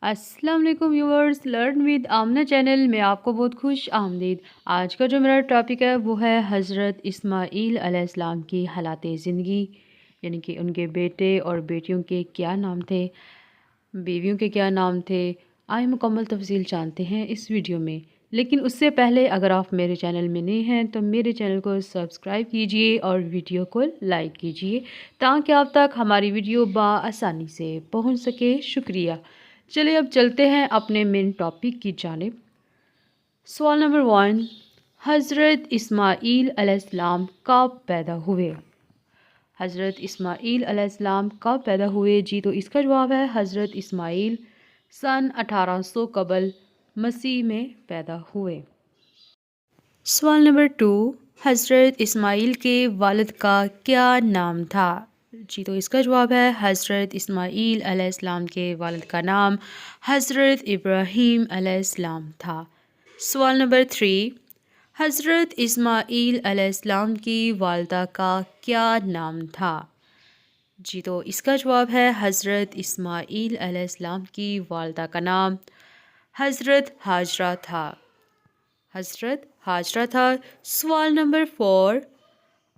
السلام علیکم viewers, learn with Amna channel میں آپ کو بہت خوش آمدید۔ آج کا جو میرا ٹاپک ہے وہ ہے حضرت اسماعیل علیہ السلام کی حالات زندگی، یعنی کہ ان کے بیٹے اور بیٹیوں کے کیا نام تھے، بیویوں کے کیا نام تھے۔ آئے مکمل تفصیل جانتے ہیں اس ویڈیو میں، لیکن اس سے پہلے اگر آپ میرے چینل میں نئے ہیں تو میرے چینل کو سبسکرائب کیجئے اور ویڈیو کو لائک کیجئے تاکہ آپ تک ہماری ویڈیو بآسانی سے پہنچ سکے۔ شکریہ۔ چلیے اب چلتے ہیں اپنے مین ٹاپک کی جانب۔ سوال نمبر 1، حضرت اسماعیل علیہ السلام کب پیدا ہوئے؟ حضرت اسماعیل علیہ السلام کب پیدا ہوئے؟ جی تو اس کا جواب ہے حضرت اسماعیل سن 1800 قبل مسیح میں پیدا ہوئے۔ سوال نمبر 2، حضرت اسماعیل کے والد کا کیا نام تھا؟ جی تو اس کا جواب ہے حضرت اسماعیل علیہ السلام کے والد کا نام حضرت ابراہیم علیہ السلام تھا۔ سوال نمبر 3، حضرت اسماعیل علیہ السلام کی والدہ کا کیا نام تھا؟ جی تو اس کا جواب ہے حضرت اسماعیل علیہ السلام کی والدہ کا نام حضرت ہاجرہ تھا۔ حضرت ہاجرہ تھا۔ سوال نمبر 4،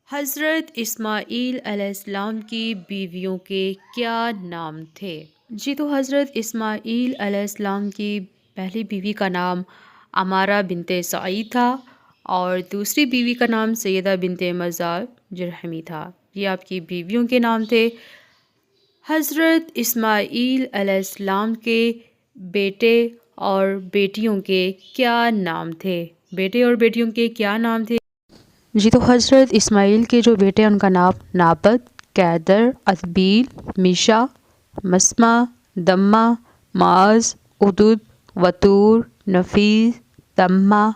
حضرت اسماعیل علیہ السلام کی بیویوں کے کیا نام تھے؟ جی تو حضرت اسماعیل علیہ السلام کی پہلی بیوی کا نام عمارہ بنت سعید تھا اور دوسری بیوی کا نام سیدہ بنت مزار جرہمی تھا۔ یہ آپ کی بیویوں کے نام تھے۔ حضرت اسماعیل علیہ السلام کے بیٹے اور بیٹیوں کے کیا نام تھے؟ بیٹے اور بیٹیوں کے کیا نام تھے؟ جی تو حضرت اسماعیل کے جو بیٹے ہیں ان کا نام نابت، کیدر، ادبیل، میشا، مسمع، دمہ، معاذ، ادد، وطور، نفیس، تمہ،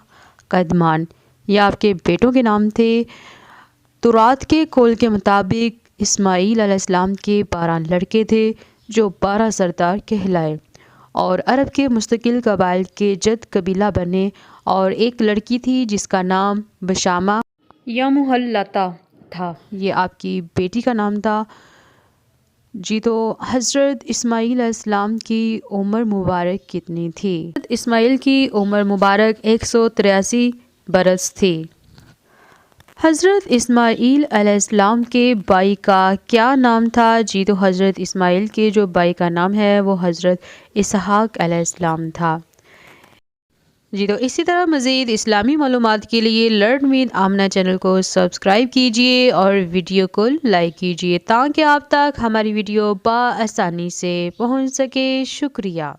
قدمان، یہ آپ کے بیٹوں کے نام تھے۔ تورات کے قول کے مطابق اسماعیل علیہ السلام کے 12 لڑکے تھے جو 12 سردار کہلائے اور عرب کے مستقل قبائل کے جد قبیلہ بنے، اور ایک لڑکی تھی جس کا نام بشامہ یا محلتا تھا، یہ آپ کی بیٹی کا نام تھا۔ جی تو حضرت اسماعیل علیہ السلام کی عمر مبارک کتنی تھی؟ حضرت اسماعیل کی عمر مبارک 183 برس تھی۔ حضرت اسماعیل علیہ السلام کے بھائی کا کیا نام تھا؟ جی تو حضرت اسماعیل کے جو بھائی کا نام ہے وہ حضرت اسحاق علیہ السلام تھا۔ جی تو اسی طرح مزید اسلامی معلومات کے لیے لرن ود آمنہ چینل کو سبسکرائب کیجئے اور ویڈیو کو لائک کیجئے تاکہ آپ تک ہماری ویڈیو بآسانی سے پہنچ سکے۔ شکریہ۔